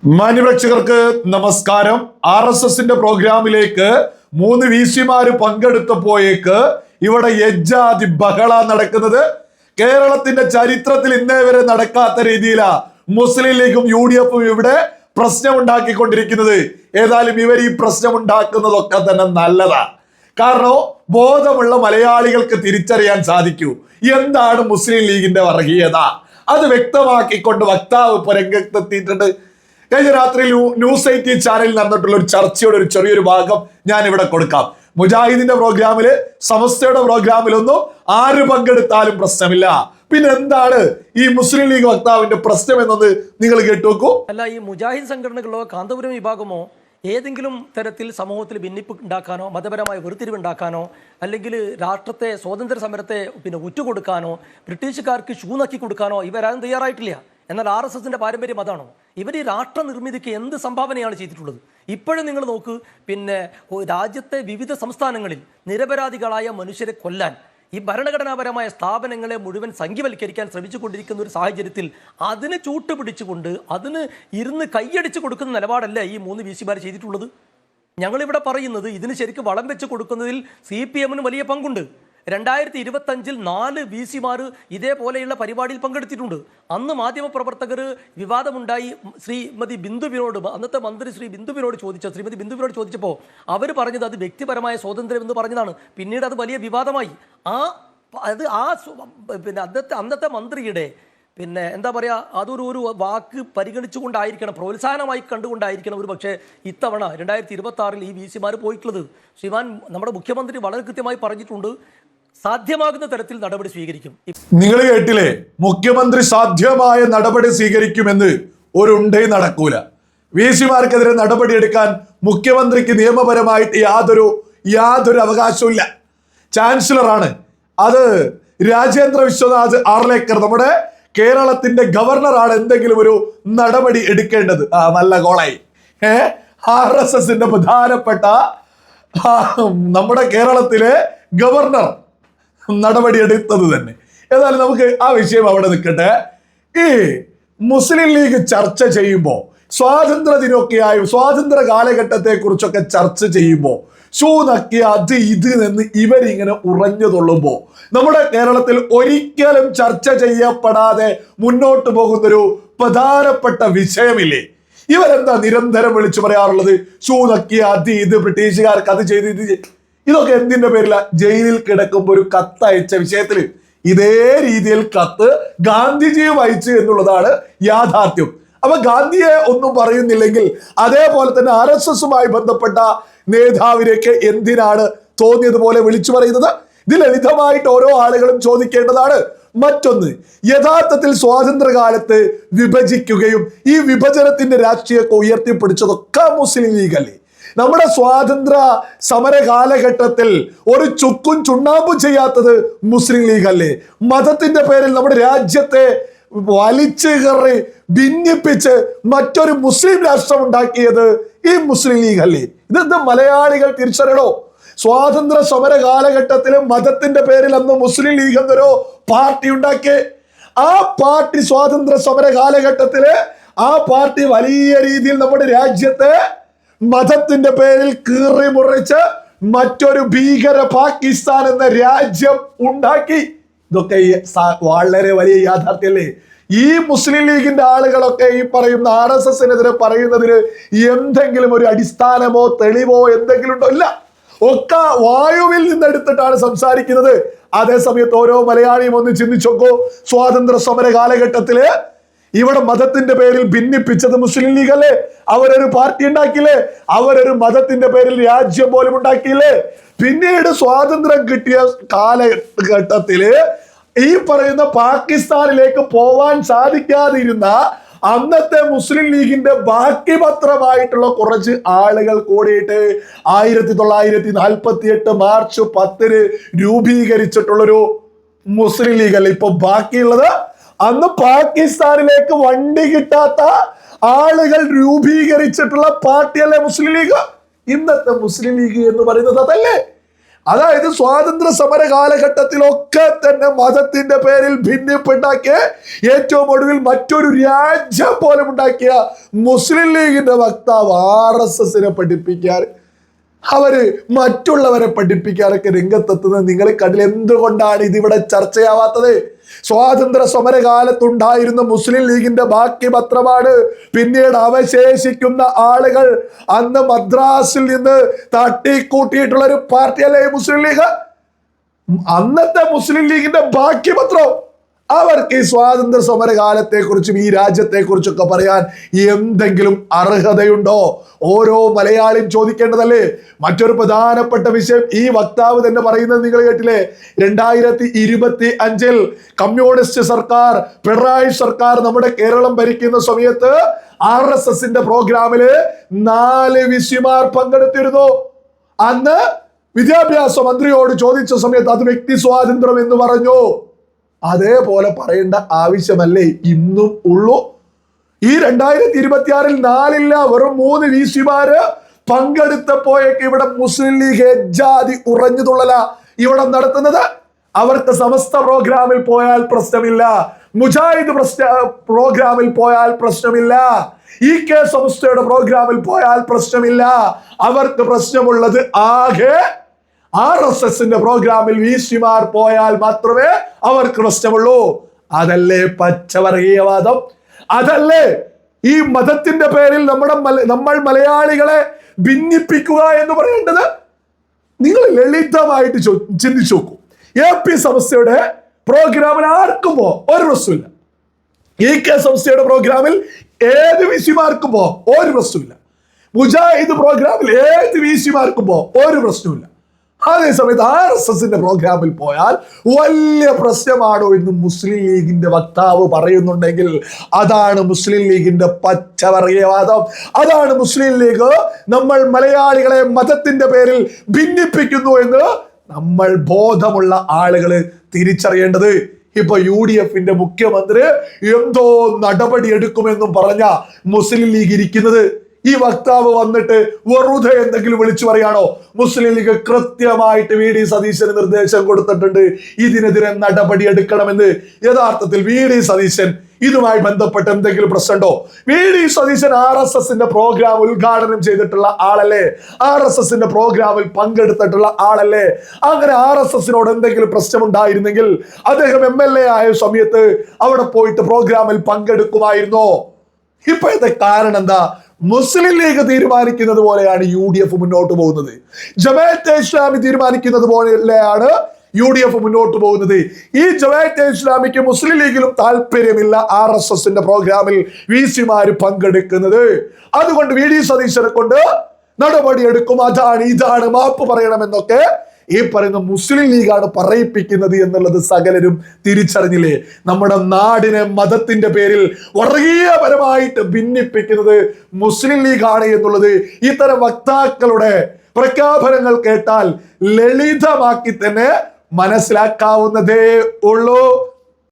മാന്യപ്രേക്ഷകർക്ക് നമസ്കാരം. RSSന്റെ പ്രോഗ്രാമിലേക്ക് 3 VC-മാര് പങ്കെടുത്തപ്പോയേക്ക് ഇവിടെ യജ്ജാതി ബഹള നടക്കുന്നത്. കേരളത്തിന്റെ ചരിത്രത്തിൽ ഇന്നേ വരെ നടക്കാത്ത രീതിയിലാ മുസ്ലിം ലീഗും UDF-ഉം ഇവിടെ പ്രശ്നം ഉണ്ടാക്കിക്കൊണ്ടിരിക്കുന്നത്. ഏതായാലും ഇവർ ഈ പ്രശ്നം ഉണ്ടാക്കുന്നതൊക്കെ തന്നെ നല്ലതാ. കാരണം ബോധമുള്ള മലയാളികൾക്ക് തിരിച്ചറിയാൻ സാധിക്കൂ എന്താണ് മുസ്ലിം ലീഗിന്റെ വർഗീയത. അത് വ്യക്തമാക്കിക്കൊണ്ട് വക്താവ് ഇപ്പൊ രംഗത്തെത്തിയിട്ടുണ്ട്. കഴിഞ്ഞ രാത്രി ന്യൂസ് 18 ചാനലിൽ നടന്നിട്ടുള്ള ഒരു ചർച്ചയുടെ ഒരു ചെറിയൊരു ഭാഗം ഞാൻ ഇവിടെ കൊടുക്കാം. മുജാഹിദിന്റെ പ്രോഗ്രാമില്, സമസ്തയുടെ പ്രോഗ്രാമിലൊന്നും ആര് പങ്കെടുത്താലും പ്രശ്നമില്ല. പിന്നെ എന്താണ് ഈ മുസ്ലിം ലീഗ് വക്താവിന്റെ പ്രശ്നം എന്നത് നിങ്ങൾ കേട്ടുവെക്കൂ. അല്ല, ഈ മുജാഹിദ് സംഘടനകളോ കാന്തപുരം വിഭാഗമോ ഏതെങ്കിലും തരത്തിൽ സമൂഹത്തിൽ ഭിന്നിപ്പ് ഉണ്ടാക്കാനോ മതപരമായ വേർതിരിവുണ്ടാക്കാനോ അല്ലെങ്കിൽ രാഷ്ട്രത്തെ സ്വാതന്ത്ര്യ സമരത്തെ ഉറ്റുകൊടുക്കാനോ ബ്രിട്ടീഷുകാർക്ക് ഷൂ നക്കി കൊടുക്കാനോ ഇവരാരും തയ്യാറായിട്ടില്ല. എന്നാൽ RSSന്റെ പാരമ്പര്യം അതാണോ? ഇവർ ഈ രാഷ്ട്ര നിർമ്മിതിക്ക് എന്ത് സംഭാവനയാണ് ചെയ്തിട്ടുള്ളത്? ഇപ്പോഴും നിങ്ങൾ നോക്ക്, രാജ്യത്തെ വിവിധ സംസ്ഥാനങ്ങളിൽ നിരപരാധികളായ മനുഷ്യരെ കൊല്ലാൻ ഈ ഭരണഘടനാപരമായ സ്ഥാപനങ്ങളെ മുഴുവൻ സംഘിവൽക്കരിക്കാൻ ശ്രമിച്ചുകൊണ്ടിരിക്കുന്ന ഒരു സാഹചര്യത്തിൽ അതിന് ചൂട്ടുപിടിച്ചുകൊണ്ട് അതിന് ഇരുന്ന് കൈയടിച്ച് കൊടുക്കുന്ന നിലപാടല്ല ഈ 3 VC-മാർ ചെയ്തിട്ടുള്ളത്. ഞങ്ങളിവിടെ പറയുന്നത് ഇതിന് ശരിക്കും വളം വെച്ച് കൊടുക്കുന്നതിൽ CPM-ന് വലിയ പങ്കുണ്ട്. 2025-ൽ 4 VC-മാർ ഇതേപോലെയുള്ള പരിപാടിയിൽ പങ്കെടുത്തിട്ടുണ്ട്. അന്ന് മാധ്യമപ്രവർത്തകർ വിവാദമുണ്ടായി. ശ്രീമതി ബിന്ദുവിനോട്, അന്നത്തെ മന്ത്രി ശ്രീമതി ബിന്ദുവിനോട് ചോദിച്ചപ്പോൾ അവർ പറഞ്ഞത് അത് വ്യക്തിപരമായ സ്വാതന്ത്ര്യം എന്ന് പറഞ്ഞതാണ്. പിന്നീട് അത് വലിയ വിവാദമായി. അന്നത്തെ മന്ത്രിയുടെ എന്താ പറയുക, അതൊരു വാക്ക് പരിഗണിച്ചുകൊണ്ടായിരിക്കണം, പ്രോത്സാഹനമായി കണ്ടുകൊണ്ടായിരിക്കണം ഒരു പക്ഷേ ഇത്തവണ 2026-ൽ ഈ VC-മാർ പോയിട്ടുള്ളത്. ശ്രീമാൻ നമ്മുടെ മുഖ്യമന്ത്രി വളരെ കൃത്യമായി പറഞ്ഞിട്ടുണ്ട്, സാധ്യമാകുന്ന തരത്തിൽ നടപടി സ്വീകരിക്കും. നിങ്ങൾ കേട്ടില്ലേ, മുഖ്യമന്ത്രി സാധ്യമായ നടപടി സ്വീകരിക്കുമെന്ന് ഒരു നടക്കൂല. VC-മാർക്കെതിരെ നടപടിയെടുക്കാൻ മുഖ്യമന്ത്രിക്ക് നിയമപരമായിട്ട് യാതൊരു അവകാശവും ഇല്ല. ചാൻസലറാണ് അത്. രാജേന്ദ്ര വിശ്വനാഥ് ആർലേക്കർ, നമ്മുടെ കേരളത്തിന്റെ ഗവർണറാണ് എന്തെങ്കിലും ഒരു നടപടി എടുക്കേണ്ടത്. നല്ല കോളായി. RSSന്റെ പ്രധാനപ്പെട്ട നമ്മുടെ കേരളത്തിലെ ഗവർണർ നടപടി എടുത്തത് തന്നെ. ഏതായാലും നമുക്ക് ആ വിഷയം അവിടെ നിൽക്കട്ടെ. ഈ മുസ്ലിം ലീഗ് ചർച്ച ചെയ്യുമ്പോൾ സ്വാതന്ത്ര്യ ദിനമൊക്കെയായും സ്വാതന്ത്ര്യ കാലഘട്ടത്തെ കുറിച്ചൊക്കെ ചർച്ച ചെയ്യുമ്പോൾ ഷൂ നക്കിയ അത് ഇത് എന്ന് ഇവരിങ്ങനെ ഉറഞ്ഞു തുള്ളുമ്പോ നമ്മുടെ കേരളത്തിൽ ഒരിക്കലും ചർച്ച ചെയ്യപ്പെടാതെ മുന്നോട്ട് പോകുന്നൊരു പ്രധാനപ്പെട്ട വിഷയമില്ലേ? ഇവരെന്താ നിരന്തരം വിളിച്ചു പറയാറുള്ളത്? ഷൂ നക്കിയ അത് ഇത്, ബ്രിട്ടീഷുകാർക്ക് അത് ചെയ്ത് ഇത്. ഇതൊക്കെ എന്തിന്റെ പേരില? ജയിലിൽ കിടക്കുമ്പോ ഒരു കത്തയച്ച വിഷയത്തില് ഇതേ രീതിയിൽ കത്ത് ഗാന്ധിജി വായിച്ചു എന്നുള്ളതാണ് യാഥാർത്ഥ്യം. അപ്പൊ ഗാന്ധിയെ ഒന്നും പറയുന്നില്ലെങ്കിൽ അതേപോലെ തന്നെ RSS-മായി ബന്ധപ്പെട്ട നേതാവിനെയൊക്കെ എന്തിനാണ് തോന്നിയതുപോലെ വിളിച്ചു പറയുന്നത്? ഇത് ലളിതമായിട്ട് ഓരോ ആളുകളും ചോദിക്കേണ്ടതാണ്. മറ്റൊന്ന്, യഥാർത്ഥത്തിൽ സ്വാതന്ത്ര്യകാലത്ത് വിഭജിക്കുകയും ഈ വിഭജനത്തിന്റെ രാഷ്ട്രീയമൊക്കെ ഉയർത്തിപ്പിടിച്ചതൊക്കെ മുസ്ലിം ലീഗ് അല്ലേ? നമ്മുടെ സ്വാതന്ത്ര്യ സമര കാലഘട്ടത്തിൽ ഒരു ചുക്കും ചുണ്ണാമ്പും ചെയ്യാത്തത് മുസ്ലിം ലീഗ് അല്ലേ? മതത്തിന്റെ പേരിൽ നമ്മുടെ രാജ്യത്തെ വലിച്ചു കയറി ഭിന്നിപ്പിച്ച് മറ്റൊരു മുസ്ലിം രാഷ്ട്രം ഉണ്ടാക്കിയത് ഈ മുസ്ലിം ലീഗ് അല്ലേ? ഇതെന്ത് മലയാളികൾ തിരിച്ചറിയണോ? സ്വാതന്ത്ര്യ സമര കാലഘട്ടത്തിൽ മതത്തിന്റെ പേരിൽ അന്ന് മുസ്ലിം ലീഗ് എന്നൊരു പാർട്ടി ഉണ്ടാക്കി. ആ പാർട്ടി സ്വാതന്ത്ര്യ സമര കാലഘട്ടത്തില് ആ പാർട്ടി വലിയ രീതിയിൽ നമ്മുടെ രാജ്യത്തെ മതത്തിന്റെ പേരിൽ കീറി മുറിച്ച് മറ്റൊരു ഭീകര പാകിസ്ഥാൻ എന്ന രാജ്യം ഉണ്ടാക്കി. ഇതൊക്കെ വളരെ വലിയ യാഥാർത്ഥ്യമല്ലേ? ഈ മുസ്ലിം ലീഗിന്റെ ആളുകളൊക്കെ ഈ പറയുന്ന RSS-നെതിരെ പറയുന്നതിന് എന്തെങ്കിലും ഒരു അടിസ്ഥാനമോ തെളിവോ എന്തെങ്കിലും ഉണ്ടോ? ഇല്ല. ഒക്കെ വായുവിൽ നിന്നെടുത്തിട്ടാണ് സംസാരിക്കുന്നത്. അതേസമയത്ത് ഓരോ മലയാളിയും ഒന്ന് ചിന്തിച്ചോക്കോ, സ്വാതന്ത്ര്യ സമര കാലഘട്ടത്തില് ഇവിടെ മതത്തിന്റെ പേരിൽ ഭിന്നിപ്പിച്ചത് മുസ്ലിം ലീഗ് അല്ലേ? അവരൊരു പാർട്ടി ഉണ്ടാക്കിയില്ലേ? അവരൊരു മതത്തിന്റെ പേരിൽ രാജ്യം പോലും ഉണ്ടാക്കിയില്ലേ? പിന്നീട് സ്വാതന്ത്ര്യം കിട്ടിയ കാലഘട്ടത്തില് ഈ പറയുന്ന പാകിസ്ഥാനിലേക്ക് പോവാൻ സാധിക്കാതിരുന്ന അന്നത്തെ മുസ്ലിം ലീഗിന്റെ ബാക്കി പത്രമായിട്ടുള്ള കുറച്ച് ആളുകൾ കൂടിയിട്ട് 1948 മാർച്ച് 10-ന് രൂപീകരിച്ചിട്ടുള്ളൊരു മുസ്ലിം ലീഗ് അല്ലേ ഇപ്പൊ ബാക്കിയുള്ളത്? അന്ന് പാകിസ്ഥാനിലേക്ക് വണ്ടി കിട്ടാത്ത ആളുകൾ രൂപീകരിച്ചിട്ടുള്ള പാർട്ടിയല്ലേ മുസ്ലിം ലീഗ്? ഇന്നത്തെ മുസ്ലിം ലീഗ് എന്ന് പറയുന്നത് അതല്ലേ? അതായത് സ്വാതന്ത്ര്യ സമര കാലഘട്ടത്തിലൊക്കെ തന്നെ മതത്തിന്റെ പേരിൽ ഭിന്നിപ്പുണ്ടാക്കിയ ഏറ്റവും ഒടുവിൽ മറ്റൊരു രാജ്യം പോലും ഉണ്ടാക്കിയ മുസ്ലിം ലീഗിന്റെ വക്താവ് RSSനെ പഠിപ്പിക്കാൻ, അവര് മറ്റുള്ളവരെ പഠിപ്പിക്കാനൊക്കെ രംഗത്തെത്തുന്നത് നിങ്ങളെ കണ്ടിൽ. എന്തുകൊണ്ടാണ് ഇതിവിടെ ചർച്ചയാവാത്തത്? സ്വാതന്ത്ര്യ സമരകാലത്തുണ്ടായിരുന്ന മുസ്ലിം ലീഗിന്റെ ബാക്കി പത്രമാണ് പിന്നീട് അവശേഷിക്കുന്ന ആളുകൾ. അന്ന് മദ്രാസിൽ നിന്ന് തട്ടിക്കൂട്ടിയിട്ടുള്ള ഒരു പാർട്ടിയല്ലേ മുസ്ലിം ലീഗ്. അന്നത്തെ മുസ്ലിം ലീഗിന്റെ ബാക്കി പത്രം അവർക്ക് ഈ സ്വാതന്ത്ര്യ സമര കാലത്തെക്കുറിച്ചും ഈ രാജ്യത്തെക്കുറിച്ചൊക്കെ പറയാൻ എന്തെങ്കിലും അർഹതയുണ്ടോ? ഓരോ മലയാളിയും ചോദിക്കേണ്ടതല്ലേ? മറ്റൊരു പ്രധാനപ്പെട്ട വിഷയം ഈ വക്താവ് തന്നെ പറയുന്നത് നിങ്ങൾ കേട്ടില്ലേ? 2025 കമ്മ്യൂണിസ്റ്റ് സർക്കാർ, പിണറായി സർക്കാർ നമ്മുടെ കേരളം ഭരിക്കുന്ന സമയത്ത് RSSന്റെ പ്രോഗ്രാമില് 4 വിസിമാർ പങ്കെടുത്തിരുന്നു. അന്ന് വിദ്യാഭ്യാസ മന്ത്രിയോട് ചോദിച്ച സമയത്ത് അത് വ്യക്തി സ്വാതന്ത്ര്യം എന്ന് പറഞ്ഞു. അതേപോലെ പറയേണ്ട ആവശ്യമല്ലേ ഇന്നും ഉള്ളൂ? ഈ 2026 4 വെറും 3 വിസിമാര് പങ്കെടുത്തപ്പോഴേക്ക് ഇവിടെ മുസ്ലിം ലീഗ് ജാതി ഉറഞ്ഞുതുള്ളല ഇവിടെ നടത്തുന്നത്. അവർക്ക് സമസ്ത പ്രോഗ്രാമിൽ പോയാൽ പ്രശ്നമില്ല, മുജാഹിദ് പ്രോഗ്രാമിൽ പോയാൽ പ്രശ്നമില്ല, EK സംസ്ഥയുടെ പ്രോഗ്രാമിൽ പോയാൽ പ്രശ്നമില്ല. അവർക്ക് പ്രശ്നമുള്ളത് ആകെ RSSന്റെ പ്രോഗ്രാമിൽ വിസിമാർ പോയാൽ മാത്രമേ അവർക്ക് പ്രശ്നമുള്ളൂ. അതല്ലേ പച്ചവർഗീയവാദം? അതല്ലേ ഈ മതത്തിന്റെ പേരിൽ നമ്മൾ മലയാളികളെ ഭിന്നിപ്പിക്കുക എന്ന് പറയേണ്ടത്? നിങ്ങൾ ലളിതമായിട്ട് ചിന്തിച്ചു നോക്കൂ. AP സംസ്ഥയുടെ പ്രോഗ്രാമിൽ ആർക്കും ഒരു പ്രശ്നമില്ല. EK സംസ്ഥയുടെ പ്രോഗ്രാമിൽ ഏത് വിസിമാർക്കും ഒരു പ്രശ്നമില്ല. മുജാഹിദ് പ്രോഗ്രാമിൽ ഏത് വിസിമാർക്കും ഒരു പ്രശ്നമില്ല. അതേസമയത്ത് RSSന്റെ പ്രോഗ്രാമിൽ പോയാൽ വലിയ പ്രശ്നമാണോ എന്ന് മുസ്ലിം ലീഗിന്റെ വക്താവ് പറയുന്നുണ്ടെങ്കിൽ അതാണ് മുസ്ലിം ലീഗിന്റെ പച്ചവർഗീയവാദം. അതാണ് മുസ്ലിം ലീഗ് നമ്മൾ മലയാളികളെ മതത്തിന്റെ പേരിൽ ഭിന്നിപ്പിക്കുന്നു എന്ന് നമ്മൾ ബോധമുള്ള ആളുകൾ തിരിച്ചറിയേണ്ടത്. ഇപ്പൊ UDFന്റെ മുഖ്യമന്ത്രി എന്തോ നടപടി എടുക്കുമെന്നും പറഞ്ഞ മുസ്ലിം ലീഗ് ഇരിക്കുന്നത്. ഈ വക്താവ് വന്നിട്ട് വെറുതെ എന്തെങ്കിലും വിളിച്ചു പറയാണോ? മുസ്ലിം ലീഗ് കൃത്യമായിട്ട് VD സതീശന് നിർദ്ദേശം കൊടുത്തിട്ടുണ്ട് ഇതിനെതിരെ നടപടി എടുക്കണമെന്ന്. യഥാർത്ഥത്തിൽ VD സതീശൻ ഇതുമായി ബന്ധപ്പെട്ട് എന്തെങ്കിലും പ്രശ്നമുണ്ടോ? VD സതീശൻ RSSന്റെ പ്രോഗ്രാം ഉദ്ഘാടനം ചെയ്തിട്ടുള്ള ആളല്ലേ? RSSന്റെ പ്രോഗ്രാമിൽ പങ്കെടുത്തിട്ടുള്ള ആളല്ലേ? അങ്ങനെ RSSനോട് എന്തെങ്കിലും പ്രശ്നമുണ്ടായിരുന്നെങ്കിൽ അദ്ദേഹം MLA ആയ സമയത്ത് അവിടെ പോയിട്ട് പ്രോഗ്രാമിൽ പങ്കെടുക്കുമായിരുന്നോ? ഇപ്പോഴത്തെ കാരണം എന്താ? മുസ്ലിം ലീഗ് തീരുമാനിക്കുന്നത് പോലെയാണ് UDF മുന്നോട്ട് പോകുന്നത്. ജമാഅത്തെ ഇസ്ലാമി തീരുമാനിക്കുന്നത് പോലെയാണ് UDF മുന്നോട്ട് പോകുന്നത്. ഈ ജമാഅത്തെ ഇസ്ലാമിക്ക് മുസ്ലിം ലീഗിലും താല്പര്യമില്ല RSSന്റെ പ്രോഗ്രാമിൽ വിസിമാര് പങ്കെടുക്കുന്നത്. അതുകൊണ്ട് VD സതീശനെ കൊണ്ട് നടപടി എടുക്കും, അതാണ് ഇതാണ് മാപ്പ് പറയണമെന്നൊക്കെ ഈ പറയുന്ന മുസ്ലിം ലീഗാണ് പറയിപ്പിക്കുന്നത് എന്നുള്ളത് സകലരും തിരിച്ചറിഞ്ഞില്ലേ? നമ്മുടെ നാടിനെ മതത്തിന്റെ പേരിൽ വർഗീയപരമായിട്ട് ഭിന്നിപ്പിക്കുന്നത് മുസ്ലിം ലീഗാണ് എന്നുള്ളത് ഇത്തരം വക്താക്കളുടെ പ്രഖ്യാപനങ്ങൾ കേട്ടാൽ ലളിതമാക്കി തന്നെ മനസ്സിലാക്കാവുന്നതേ ഉള്ളൂ.